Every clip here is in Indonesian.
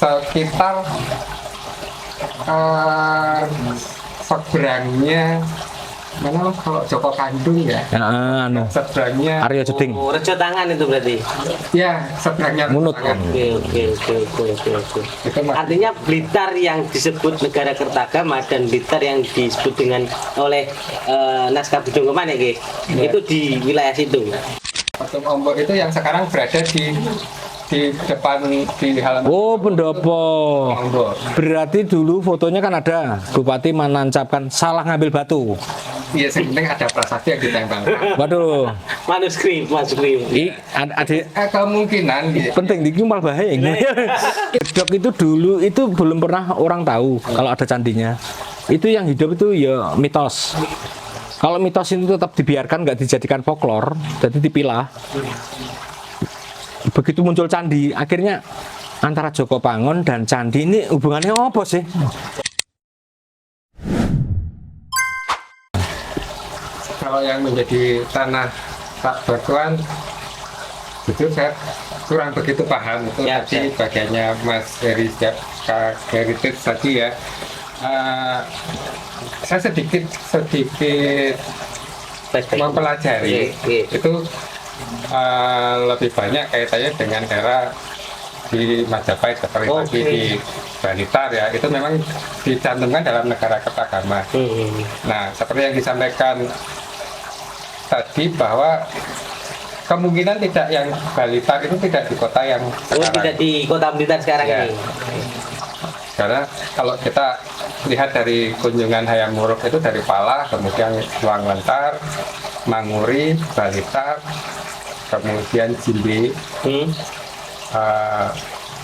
sekitar seberangnya mana kalau Joko Kandung ya, seberangnya Aryo Jeding. Rejo Tangan itu berarti. ya seberangnya Munut. Oke. Artinya Blitar yang disebut negara Kertagama dan Blitar yang disebut dengan oleh naskah Bojong Kemanik itu di wilayah situ. Patung Ombok itu yang sekarang berada di depan di halaman. Oh, pendopo. Ombok. Berarti dulu fotonya kan ada Bupati menancapkan salah ngambil batu. Iya, sebenarnya ada prasasti yang ditempelkan. Waduh. Manuskrip. Kemungkinan gitu. Penting ini malah bahaya ini. Gedok itu dulu itu belum pernah orang tahu kalau ada candinya. Itu yang hidup itu ya mitos. Kalau mitos itu tetap dibiarkan, nggak dijadikan folklore, jadi dipilah. Begitu muncul candi, akhirnya antara Joko Pangon dan candi ini hubungannya apa sih? Kalau yang menjadi tanah Pak Batuan itu saya kurang begitu paham itu Ya, tadi bagiannya Mas Heritage tadi ya. Saya sedikit mempelajari itu lebih banyak kaitannya dengan era di Majapahit seperti tadi di Blitar ya, itu memang dicantumkan dalam negara Kertagama. Nah, seperti yang disampaikan tadi bahwa kemungkinan tidak yang Blitar itu tidak di kota yang sekarang. Tidak di kota Blitar sekarang Ya. ini. Karena kalau kita lihat dari kunjungan Hayam Wuruk itu dari Pala, kemudian Luang Lentar, Manguri, Blitar, kemudian Jimbe,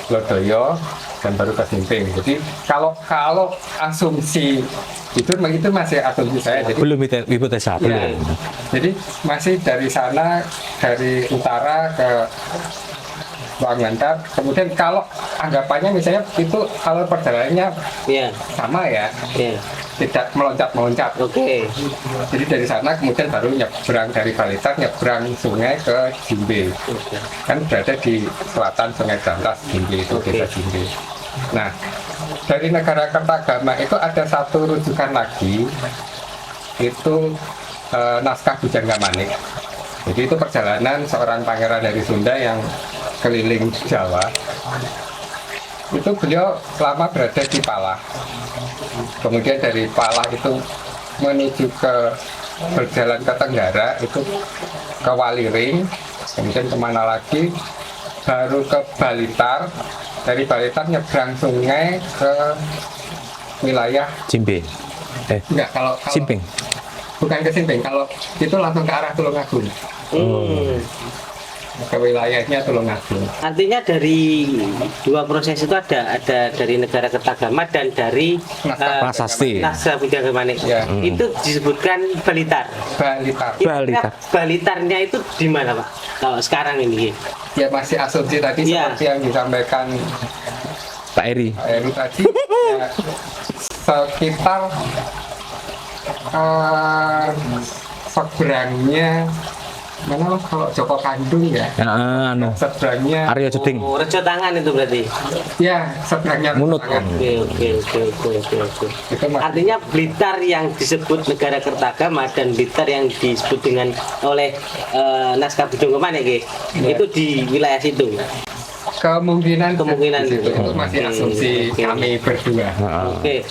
Lodoyo, dan baru ke Simping. Jadi kalau asumsi itu masih asumsi saya. Jadi Belum hipotesa, ya, belum. jadi masih dari sana, dari utara ke Luang Lentar. Kemudian kalau anggapannya misalnya itu kalau perjalanannya sama ya, tidak meloncat-meloncat. Jadi dari sana kemudian baru nyebrang dari Blitar, nyebrang sungai ke Jimbe. Kan berada di selatan Sungai Brantas, Jimbe itu desa Jimbe. Nah, dari negara Kertagama itu ada satu rujukan lagi, itu naskah Bujang Kamanik. Jadi itu perjalanan seorang pangeran dari Sunda yang keliling Jawa. Itu beliau lama berada di Pala. Kemudian dari Pala itu menuju berjalan ke Tenggara, itu ke Waliring, kemudian kemana lagi, baru ke Blitar. Dari Blitar nyebrang sungai ke wilayah Jimbe. enggak, kalau Simping. bukan ke Simping, kalau itu langsung ke arah Tulungagung. Ke wilayahnya Tulungagung. Artinya dari dua proses itu ada dari negara Kertagama dan dari Prasasti. naskah Bujang Kemanik. Itu disebutkan Blitar. Blitar. Blitarnya itu di mana, Pak? Kalau sekarang ini? Ya masih asumsi tadi seperti yang disampaikan Pak Eri. tadi ya, sekitar seberangnya mana kalau Joko Kandung ya, seberangnya Aryo Jeding. Rejo Tangan itu berarti. ya seberangnya Munut. Oke. Artinya Blitar yang disebut negara Kertagama dan Blitar yang disebut dengan oleh naskah Bojong Kemanik itu di wilayah situ. Kemungkinan di situ. Gitu. Itu masih asumsi kami berdua. Oke.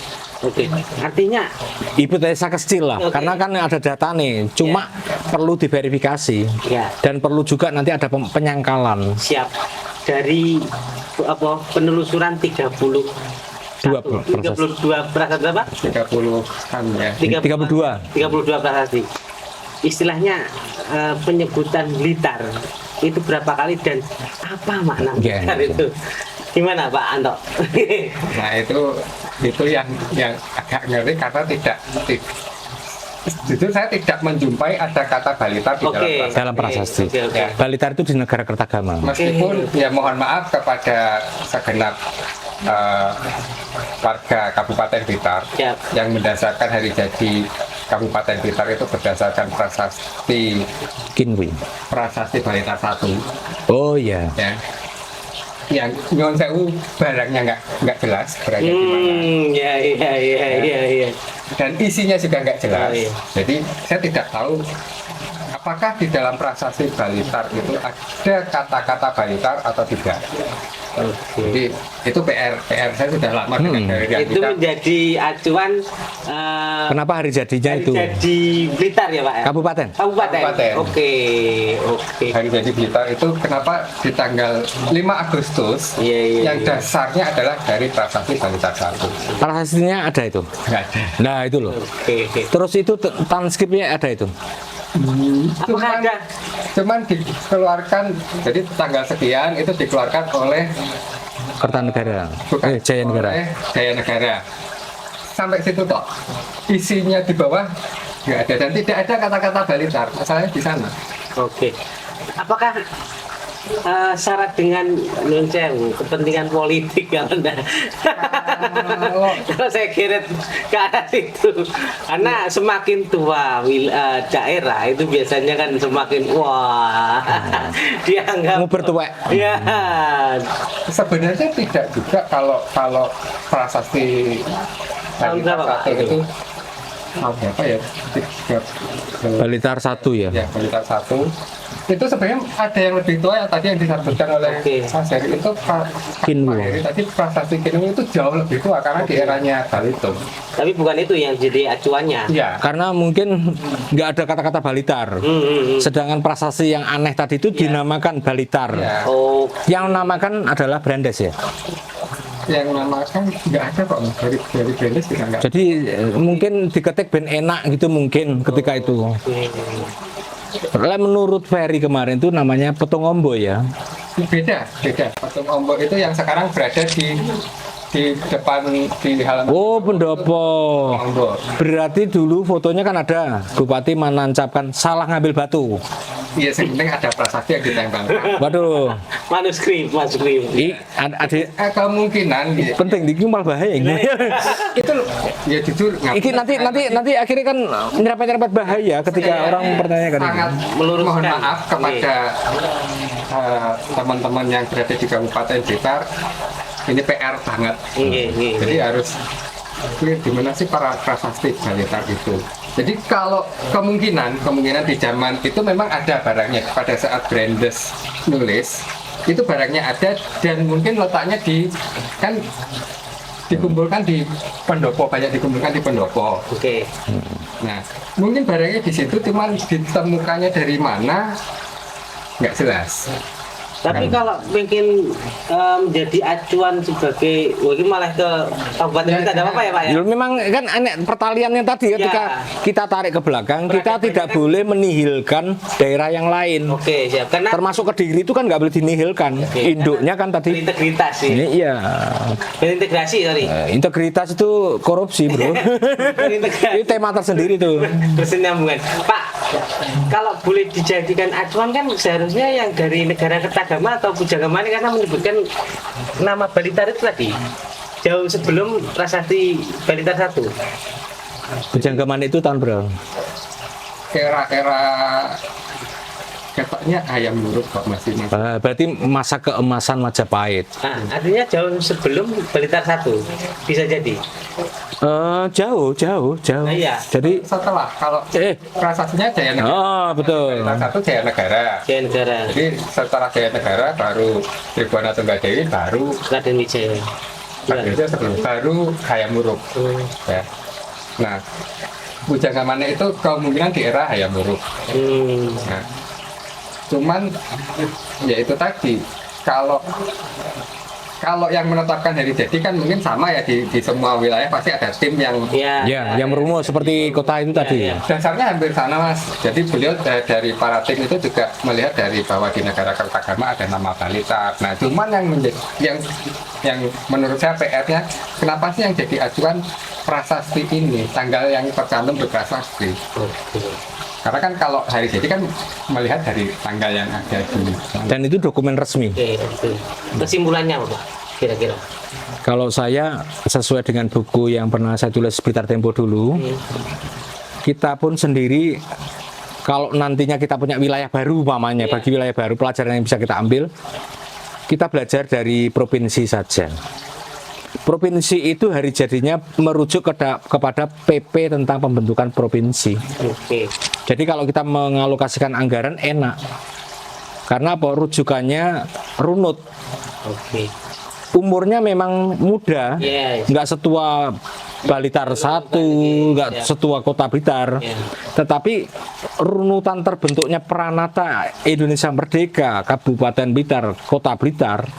Artinya Hipotesa kecil lah, karena kan ada data nih, cuma perlu diverifikasi dan perlu juga nanti ada penyangkalan. siap dari penelusuran 32 prasasti berapa? 30-an ya. 32 prasasti. Istilahnya penyebutan Blitar itu berapa kali dan apa makna Blitar itu? Gimana Pak Anto? Nah itu yang agak ngeri karena tidak jujur saya tidak menjumpai ada kata Blitar di dalam prasasti. Blitar itu di negara Kertagama. Meskipun ya mohon maaf kepada segenap warga Kabupaten Blitar yang mendasarkan hari jadi Kabupaten Blitar itu berdasarkan prasasti Kinwi. Prasasti Blitar 1. Oh iya. Ya. yang nyuwun sewu barangnya nggak jelas barangnya gimana. Iya. Dan isinya juga nggak jelas. Oh, iya. Jadi saya tidak tahu apakah di dalam prasasti Balitar itu ada kata-kata Balitar atau tidak. Oke. Jadi itu PR saya sudah lama dengan dari yang Itu kita. menjadi acuan Kenapa hari jadinya hari itu? jadi Blitar ya Pak? Ya? Kabupaten. Kabupaten. Kabupaten. Oke. Hari jadi Blitar itu kenapa di tanggal 5 Agustus Iya. yang dasarnya adalah dari prasasti Balitar 1. Prasastinya ada itu. Nggak ada. Nah itu loh. Oke. Terus itu transkripnya ada itu. Apakah ada? Cuman dikeluarkan, jadi tanggal sekian itu dikeluarkan oleh Kertanegara. Jaya Negara. oleh Jaya Negara. Sampai situ toh. Isinya di bawah nggak ada dan tidak ada kata-kata Balitar. Masalahnya di sana. Oke. Apakah syarat dengan nuncewu kepentingan politik kalau enggak? Kalau saya kira ke arah situ, karena semakin tua daerah itu biasanya kan semakin wah dianggap Nguber tuwek. ya. Sebenarnya tidak juga kalau prasasti Tahun berapa, Pak? Balitar 1 itu tahun berapa ya? Balitar 1 ya. Ya, Balitar 1 itu sebenarnya ada yang lebih tua yang tadi yang disebutkan oleh Oke. Mas Heri itu Kinwu. Pak Heri tadi prasasti Kinwu itu jauh lebih tua karena di eranya Balitung. Tapi bukan itu yang jadi acuannya. Iya. Karena mungkin nggak ada kata-kata Balitar. Sedangkan prasasti yang aneh tadi itu dinamakan Balitar. Iya. Oh, Yang namakan adalah Brandes ya. Yang namakan nggak ada kok dari Brandes kita nggak. Jadi mungkin diketik ben enak gitu mungkin ketika itu. Lah menurut Ferry kemarin itu namanya Petung Ombo ya. Beda. Patung Ombok itu yang sekarang berada di depan di halaman Oh, pendopo. Ombok. Berarti dulu fotonya kan ada Bupati menancapkan salah ngambil batu. Iya, yang penting ada prasasti yang ditempelkan. Waduh. manuskrip. Adik Kemungkinan ya, penting di malah bahaya ini. itu ya jujur Iki nanti akhirnya kan nyerempet bahaya ketika orang mempertanyakan ini. sangat Meluruskan. mohon maaf kepada teman-teman yang berada di Kabupaten Blitar. Ini PR banget. Iya. Jadi harus clear di mana sih para prasasti Balitar itu. Jadi kalau kemungkinan di zaman itu memang ada barangnya pada saat Brandes nulis itu barangnya ada dan mungkin letaknya dikumpulkan di pendopo, banyak dikumpulkan di pendopo. Oke. Nah, mungkin barangnya di situ, cuman ditemukannya dari mana nggak jelas. Tapi kalau pengen menjadi acuan sebagai, ini malah ke kabupaten kita ada apa ya Pak ya? Ya, memang kan aneh pertaliannya tadi ketika kita tarik ke belakang, kita tidak boleh menihilkan daerah yang lain. Oke siap. Karena Termasuk Kediri itu kan nggak boleh dinihilkan. Induknya kan tadi. integritas sih. Ini iya. Integrasi sorry. Integritas itu korupsi, bro. Ini tema tersendiri tuh. Bersenambungan. Pak, kalau boleh dijadikan acuan kan seharusnya yang dari negara Kertagama atau Pujangga ini karena menyebutkan nama Balitar itu tadi jauh sebelum prasasti Balitar 1. Pujangga Manik itu tahun berapa? Era ketoknya ayam lurus kok masih. Berarti masa keemasan Majapahit. Nah, artinya jauh sebelum Balitar 1 bisa jadi. Jauh. Nah, iya. Jadi Setelah kalau prasasinya Jaya Negara. oh betul. Balitar 1 Jaya Negara. Jaya Negara, Jadi setelah Jaya Negara baru Tribhuwana Tunggadewi, baru Raden Wijaya. Itu sebelum baru Hayam Wuruk. Ya. Nah, Pujangga Manik itu kemungkinan di era Hayam Wuruk. Nah, cuman ya itu tadi kalau yang menetapkan hari jadi kan mungkin sama ya di semua wilayah pasti ada tim yang Ya, yang merumus seperti kota itu tadi. dasarnya hampir sana Mas. Jadi beliau dari para tim itu juga melihat dari bahwa di negara Kertagama ada nama Balitar. Nah, cuman yang menjadi yang menurut saya PR-nya kenapa sih yang jadi acuan prasasti ini tanggal yang tercantum berprasasti? Karena kan kalau hari jadi kan melihat dari tanggal yang ada di Dan itu dokumen resmi. Oke, itu. Kesimpulannya apa kira-kira? Kalau saya sesuai dengan buku yang pernah saya tulis Blitar Tempo dulu, kita pun sendiri kalau nantinya kita punya wilayah baru umpamanya, bagi wilayah baru pelajaran yang bisa kita ambil, kita belajar dari provinsi saja. Provinsi itu hari jadinya merujuk kepada PP tentang pembentukan provinsi. Oke. Jadi kalau kita mengalokasikan anggaran enak, karena apa? Rujukannya runut. Oke. Umurnya memang muda, Yes. nggak setua Blitar 1, nggak setua Kota Blitar, tetapi runutan terbentuknya Pranata Indonesia Merdeka, Kabupaten Blitar, Kota Blitar,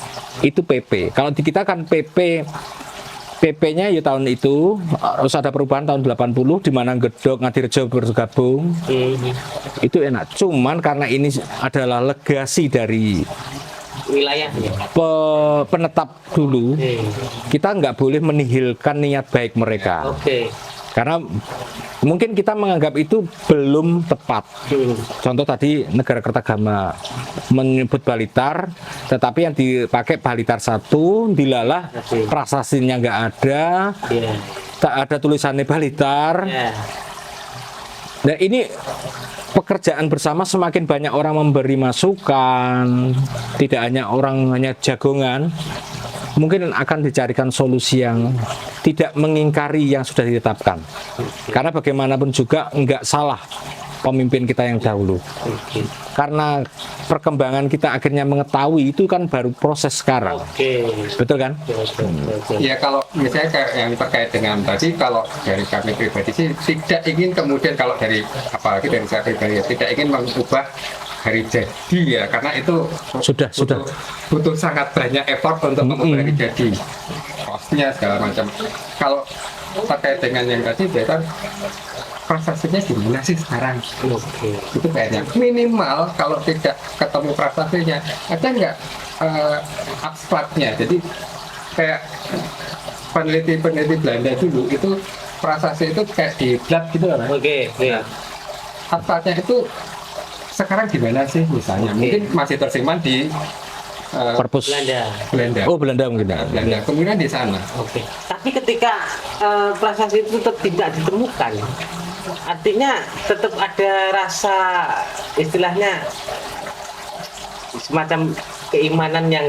itu PP. Kalau di kita kan PP-nya ya tahun itu, harus ada perubahan tahun 80, di mana Gedog, Ngadirejo bergabung, itu enak. Cuman karena ini adalah legasi dari Wilayahnya. penetap dulu, kita nggak boleh menihilkan niat baik mereka. Oke. Karena mungkin kita menganggap itu belum tepat. Contoh tadi Negara Kertagama menyebut Blitar, tetapi yang dipakai Blitar 1, dilalah prasastinnya nggak ada, Iya. tak ada tulisannya Blitar. Ya. Nah ini pekerjaan bersama, semakin banyak orang memberi masukan, tidak hanya orang hanya jagongan, mungkin akan dicarikan solusi yang tidak mengingkari yang sudah ditetapkan. Karena bagaimanapun juga enggak salah pemimpin kita yang dahulu. Oke. Karena perkembangan kita akhirnya mengetahui itu kan baru proses sekarang. Oke. Betul kan? Oke. Ya kalau misalnya kayak yang terkait dengan tadi, kalau dari kami pribadi sih tidak ingin kemudian, kalau dari apalagi dari saya pribadi, tidak ingin mengubah hari jadi ya, karena itu Sudah. butuh sangat banyak effort untuk mengubah hari jadi, costnya segala macam. Kalau terkait dengan yang tadi, ya kan prasasanya gimana sih sekarang? Oke. Itu kayaknya minimal kalau tidak ketemu prasasanya, ada nggak abstraknya? Jadi kayak peneliti Belanda dulu itu prasasti itu kayak di blad gitu kan? Oke. Iya. Abstraknya itu sekarang gimana sih misalnya? Mungkin masih tersimpan di Perpus. Belanda. Oh Belanda mungkin. Belanda. Kemudian di sana. Oke. Tapi ketika prasasti itu tetap tidak ditemukan, artinya tetap ada rasa istilahnya semacam keimanan yang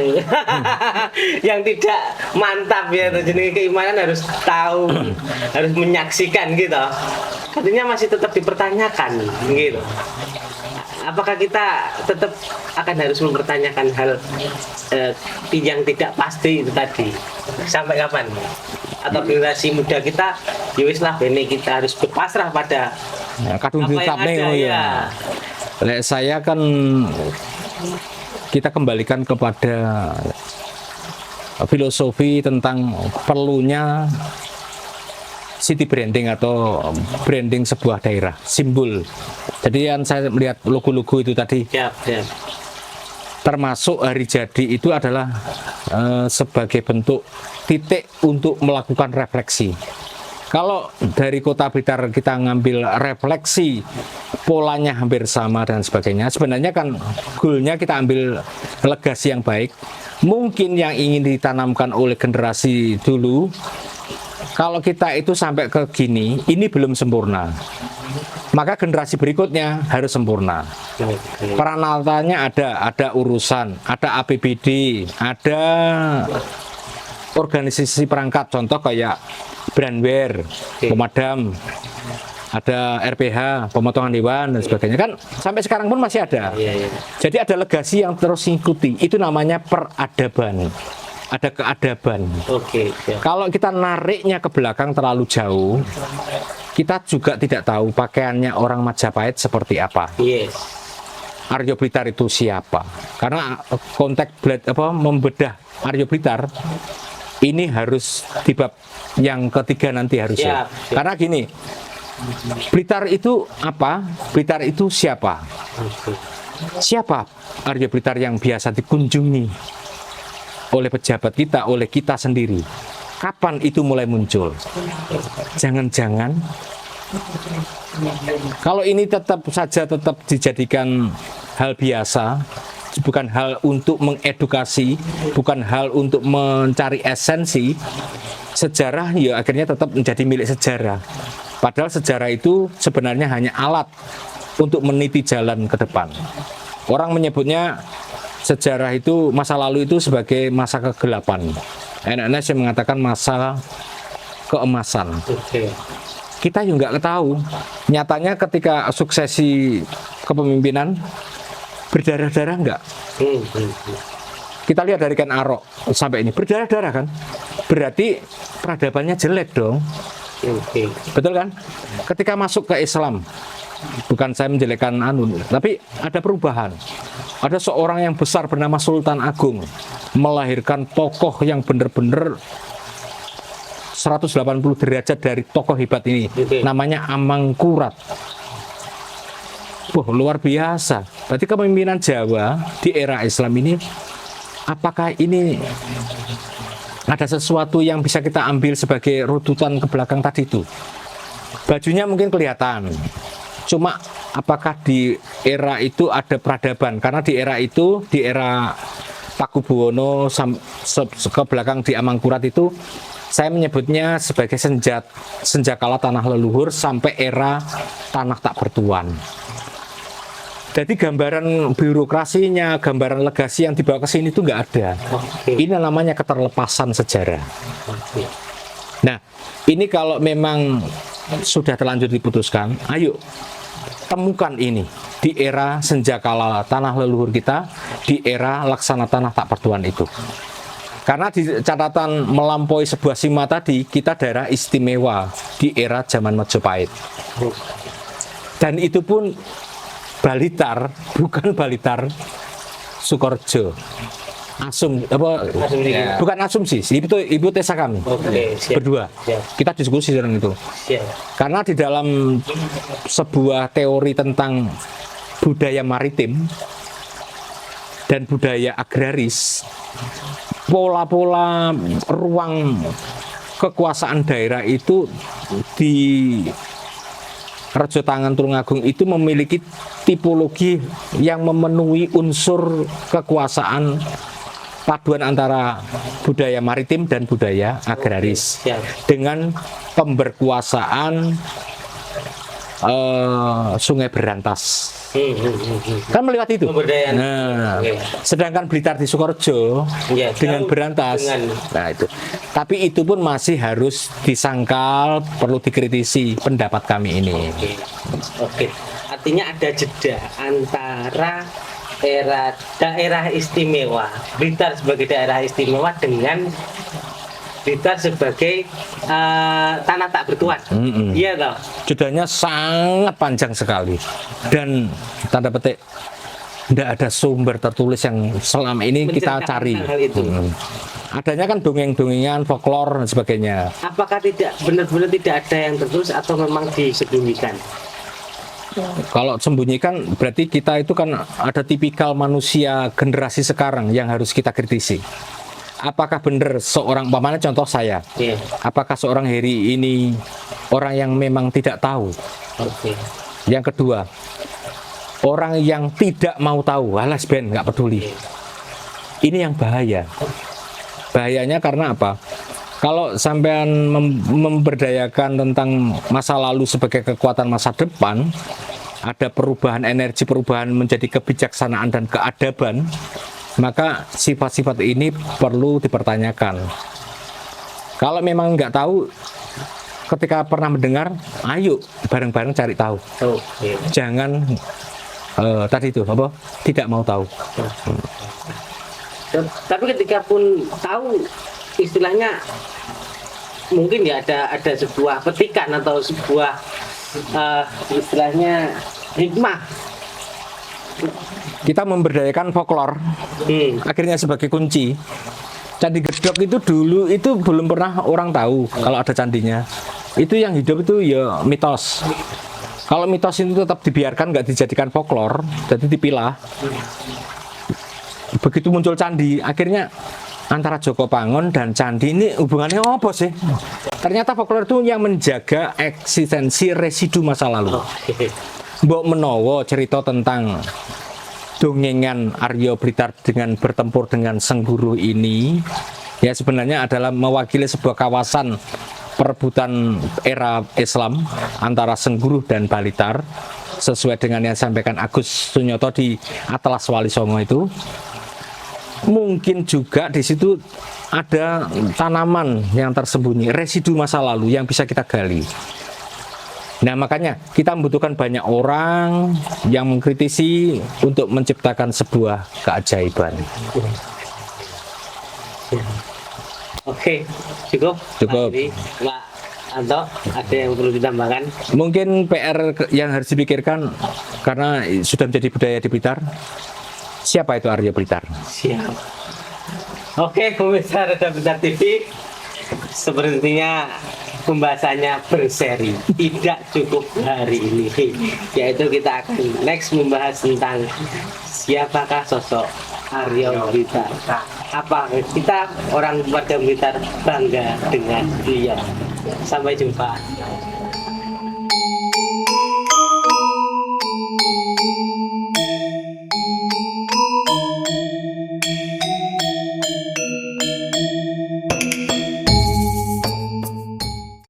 yang tidak mantap ya. Jadi keimanan harus tahu, harus menyaksikan gitu. Artinya masih tetap dipertanyakan gitu. Apakah kita tetap akan harus mempertanyakan hal yang tidak pasti itu tadi sampai kapan? Atau generasi muda kita, ya wis lah, ini kita harus berpasrah pada Kadung apa yang ditetapne ada ngono ya. ya. Lek saya kan kita kembalikan kepada filosofi tentang perlunya city branding atau branding sebuah daerah, simbol. Jadi yang saya melihat logo-logo itu tadi, Siap. termasuk hari jadi itu adalah sebagai bentuk titik untuk melakukan refleksi. Kalau dari Kota Blitar kita ngambil refleksi, polanya hampir sama dan sebagainya, sebenarnya kan goalnya kita ambil legasi yang baik. Mungkin yang ingin ditanamkan oleh generasi dulu, kalau kita itu sampai ke gini, ini belum sempurna, maka generasi berikutnya harus sempurna. Oke. Peranatanya ada urusan, ada APBD, ada organisasi perangkat, contoh kayak brandware, pemadam, ada RPH, pemotongan hewan dan sebagainya, kan sampai sekarang pun masih ada. Iya. Jadi ada legasi yang terus mengikuti, itu namanya peradaban, ada keadaban. Oke. Kalau kita nariknya ke belakang terlalu jauh, kita juga tidak tahu pakaiannya orang Majapahit seperti apa. Yes. Aryo Blitar itu siapa? Karena konteks membedah Aryo Blitar ini harus di bab yang ketiga nanti harusnya. Siap. Karena gini, Blitar itu apa? Blitar itu siapa? Siapa Aryo Blitar yang biasa dikunjungi oleh pejabat kita, oleh kita sendiri? Kapan itu mulai muncul? Jangan-jangan kalau ini tetap dijadikan hal biasa, bukan hal untuk mengedukasi, bukan hal untuk mencari esensi, sejarah ya akhirnya tetap menjadi milik sejarah. Padahal sejarah itu sebenarnya hanya alat untuk meniti jalan ke depan. Orang menyebutnya sejarah itu, masa lalu itu sebagai masa kegelapan. Enaknya saya mengatakan masa keemasan. Kita juga nggak tahu. Nyatanya ketika suksesi kepemimpinan berdarah-darah nggak? Kita lihat dari Ken Arok sampai ini berdarah-darah kan? Berarti peradabannya jelek dong. Betul kan? Ketika masuk ke Islam, bukan saya menjelekkan tapi ada perubahan. Ada seorang yang besar bernama Sultan Agung melahirkan tokoh yang benar-benar 180 derajat dari tokoh hebat ini. Namanya Amangkurat. Wah, luar biasa. Berarti kepemimpinan Jawa di era Islam ini, apakah ini ada sesuatu yang bisa kita ambil sebagai rututan ke belakang tadi itu? Bajunya mungkin kelihatan. Cuma apakah di era itu ada peradaban? Karena di era itu, di era Pakubuwono ke belakang di Amangkurat itu, saya menyebutnya sebagai senjakala tanah leluhur sampai era tanah tak bertuan. Jadi gambaran birokrasinya, gambaran legasi yang dibawa ke sini itu nggak ada. Ini namanya keterlepasan sejarah. Nah, ini kalau memang sudah terlanjur diputuskan, ayo temukan ini di era senjakala tanah leluhur kita, di era laksana tanah tak bertuan itu. Karena di catatan melampaui sebuah sima tadi, kita daerah istimewa di era zaman Majapahit. Dan itu pun Balitar, bukan Balitar Sukorejo. Bukan asumsi, itu hipotesa kami. Berdua. Kita diskusi tentang itu. Karena di dalam sebuah teori tentang budaya maritim dan budaya agraris, pola-pola ruang kekuasaan daerah itu di Rejo Tangan Tulungagung itu memiliki tipologi yang memenuhi unsur kekuasaan paduan antara budaya maritim dan budaya agraris dengan pemberkuasaan Sungai Berantas. Kan melewati itu. Nah, sedangkan Blitar di Sukorejo dengan Berantas. Nah itu. Tapi itu pun masih harus disangkal, perlu dikritisi pendapat kami ini. Oke. Artinya ada jeda antara era daerah istimewa, Blitar sebagai daerah istimewa dengan Blitar sebagai tanah tak bertuan. Iya toh? Jedanya sangat panjang sekali. Dan tanda petik tidak ada sumber tertulis yang selama ini kita cari. Adanya kan dongeng-dongengan, folklore dan sebagainya. Apakah tidak benar-benar tidak ada yang tertulis atau memang disembunyikan? Kalau sembunyikan berarti kita itu kan ada tipikal manusia generasi sekarang yang harus kita kritisi. Apakah benar seorang, umpamanya contoh saya, apakah seorang Heri ini orang yang memang tidak tahu? Yang kedua, orang yang tidak mau tahu, alas ben nggak peduli. Ini yang bahaya. Bahayanya karena apa? Kalau sampean memberdayakan tentang masa lalu sebagai kekuatan masa depan, ada perubahan energi, perubahan menjadi kebijaksanaan dan keadaban, maka sifat-sifat ini perlu dipertanyakan. Kalau memang nggak tahu, ketika pernah mendengar, ayo bareng-bareng cari tahu. Jangan tadi itu apa? Tidak mau tahu. Tapi ketika pun tahu, istilahnya mungkin ya ada sebuah petikan atau sebuah istilahnya hikmah. Kita memberdayakan folklore, akhirnya sebagai kunci. Candi Gedog itu dulu itu belum pernah orang tahu kalau ada candinya. Itu yang hidup itu ya mitos. Kalau mitos itu tetap dibiarkan, nggak dijadikan folklore, jadi dipilah. Begitu muncul candi, akhirnya antara Joko Pangon dan candi ini hubungannya apa sih? Ternyata folklore itu yang menjaga eksistensi residu masa lalu. Mbok menowo cerita tentang dongengan Aryo Blitar dengan bertempur dengan Sengguru ini, ya sebenarnya adalah mewakili sebuah kawasan perebutan era Islam antara Sengguru dan Balitar, sesuai dengan yang disampaikan Agus Sunyoto di Atlas Wali Songo itu. mungkin juga di situ ada tanaman yang tersembunyi, residu masa lalu yang bisa kita gali. Nah, makanya kita membutuhkan banyak orang yang mengkritisi untuk menciptakan sebuah keajaiban. Oke, cukup. Cukup. Pak Anto, ada yang perlu ditambahkan? Mungkin PR yang harus dipikirkan karena sudah menjadi budaya di Blitar. Siapa itu Arya Blitar? Siap. Oke, pemirsa Radar Blitar TV, sepertinya pembahasannya berseri, tidak cukup hari ini, yaitu kita akan next membahas tentang siapakah sosok Arya Blitar. Apa kita orang warga Blitar bangga dengan beliau. Sampai jumpa.